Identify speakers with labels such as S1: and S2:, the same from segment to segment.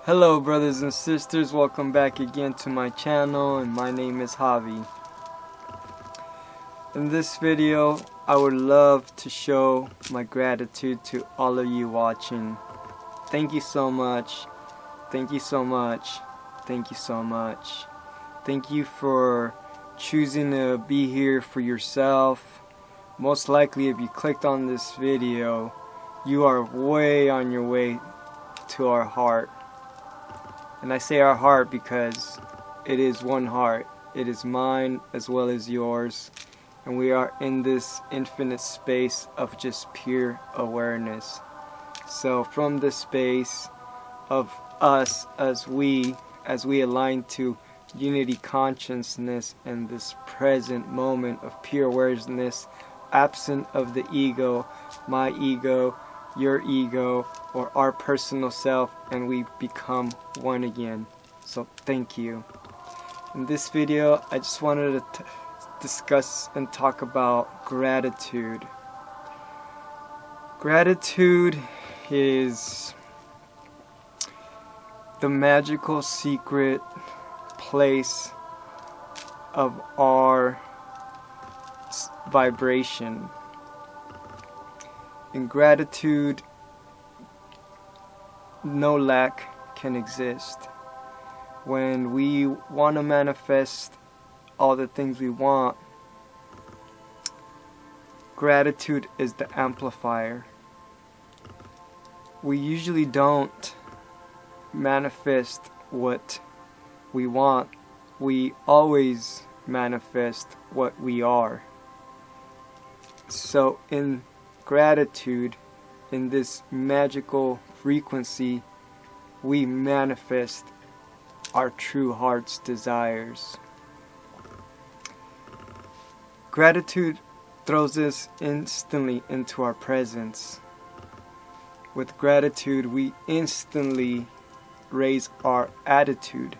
S1: Hello brothers and sisters, welcome back again to my channel, and my name is Javi. In this video, I would love to show my gratitude to all of you watching. Thank you so much. Thank you so much. Thank you so much. Thank you for choosing to be here for yourself. Most likely if you clicked on this video, you are way on your way to our heart. And I say our heart because it is one heart. It is mine as well as yours. And we are in this infinite space of just pure awareness. So from this space of us as we align to unity consciousness and this present moment of pure awareness, absent of the ego, my ego, your ego, or our personal self, and we become one again. So thank you. In this video, I just wanted to discuss and talk about gratitude. Gratitude is the magical secret place of our vibration. In gratitude, no lack can exist. When we want to manifest all the things we want, gratitude is the amplifier. We usually don't manifest what we want. We always manifest what we are. So in gratitude, in this magical frequency, we manifest our true heart's desires. Gratitude throws us instantly into our presence. With gratitude, we instantly raise our attitude.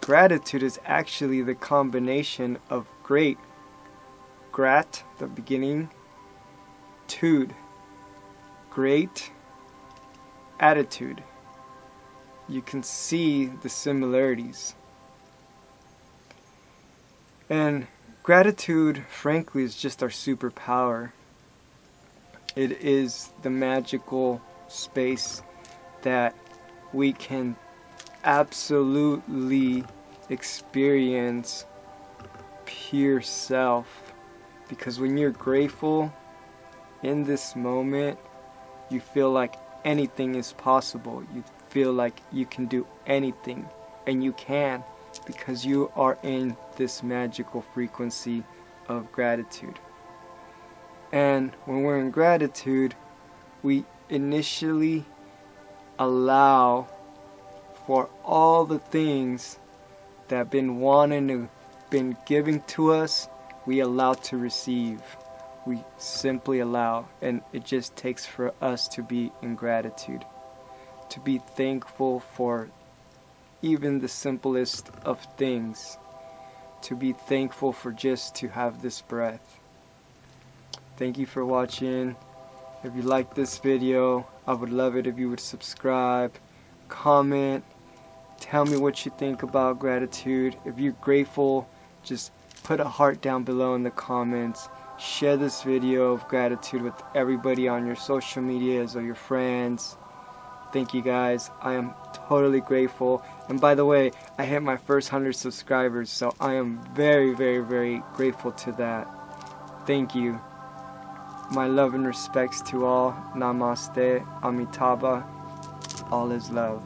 S1: Gratitude is actually the combination of grat, the beginning, tude, great attitude. You can see the similarities. And gratitude, frankly, is just our superpower. It is the magical space that we can absolutely experience pure self. Because when you're grateful in this moment, you feel like anything is possible. You feel like you can do anything, and you can, because you are in this magical frequency of gratitude. And when we're in gratitude, we initially allow for all the things that have been given to us, we allow to receive. We simply allow, and it just takes for us to be in gratitude, to be thankful for even the simplest of things, to be thankful for just to have this breath. Thank you for watching. If you like this video, I would love it if you would subscribe, comment, tell me what you think about gratitude. If you're grateful, just put a heart down below in the comments. Share this video of gratitude with everybody on your social medias or your friends. Thank you guys. I am totally grateful. And by the way, I hit my first 100 subscribers, so I am very, very, very grateful to that. Thank you. My love and respects to all. Namaste. Amitabah. All is love.